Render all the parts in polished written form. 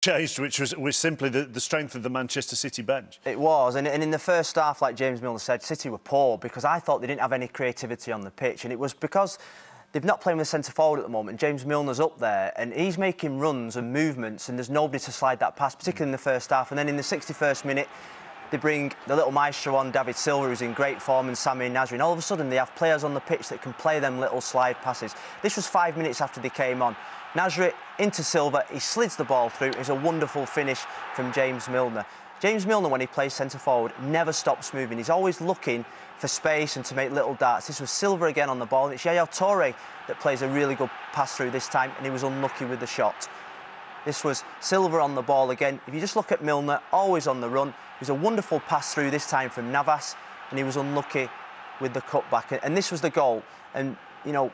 changed, which was simply the strength of the Manchester City bench. It was, and in the first half, like James Milner said, City were poor because I thought they didn't have any creativity on the pitch, and it was because they've not playing with centre forward at the moment. James Milner's up there, and he's making runs and movements, and there's nobody to slide that pass, particularly in the first half. And then in the 61st minute, they bring the little maestro on, David Silva, who's in great form, and Sami Nasri, and all of a sudden they have players on the pitch that can play them little slide passes. This was 5 minutes after they came on. Nasri into Silva, he slids the ball through. It's a wonderful finish from James Milner. James Milner, when he plays centre forward, never stops moving. He's always looking for space and to make little darts. This was Silva again on the ball, and it's Yaya Toure that plays a really good pass through this time, and he was unlucky with the shot. This was Silva on the ball again. If you just look at Milner, always on the run. It was a wonderful pass through this time from Navas, and he was unlucky with the cutback. And this was the goal. And, you know,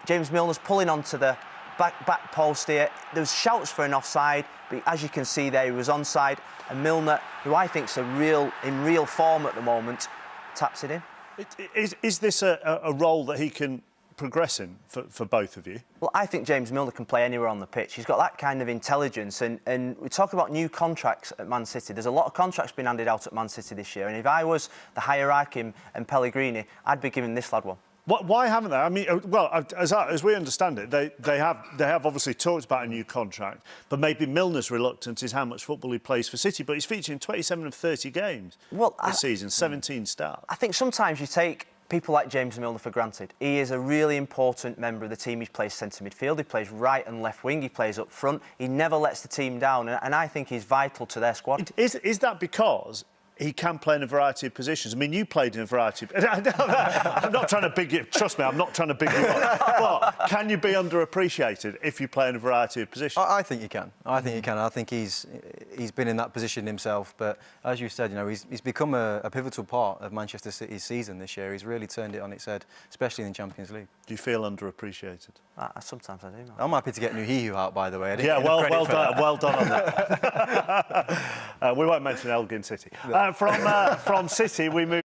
James Milner's pulling onto the back post here. There was shouts for an offside, but as you can see there, he was onside. And Milner, who I think is in real form at the moment, taps it in. Is this a role that he can progress in for both of you? Well, I think James Milner can play anywhere on the pitch. He's got that kind of intelligence, and we talk about new contracts at Man City. There's a lot of contracts being handed out at Man City this year, and if I was the hierarchy and Pellegrini, I'd be giving this lad one. Why haven't they? I mean, well, as we understand it, they have obviously talked about a new contract, but maybe Milner's reluctance is how much football he plays for City. But he's featured in 27 of 30 games this season, 17 starts. I think sometimes you take people like James Milner for granted. He is a really important member of the team. He plays centre midfield, he plays right and left wing, he plays up front. He never lets the team down, and I think he's vital to their squad. Is that because he can play in a variety of positions? I mean, you played in a variety of... I'm not trying to big you... Trust me, I'm not trying to big you up. But can you be underappreciated if you play in a variety of positions? I think you can. I think you can. I think he's been in that position himself. But as you said, you know, he's become a pivotal part of Manchester City's season this year. He's really turned it on its head, especially in the Champions League. Do you feel underappreciated? Sometimes I do. Man. I'm happy to get Nuhiu out, by the way. Yeah, well done on that. We won't mention Elgin City. From City, we move...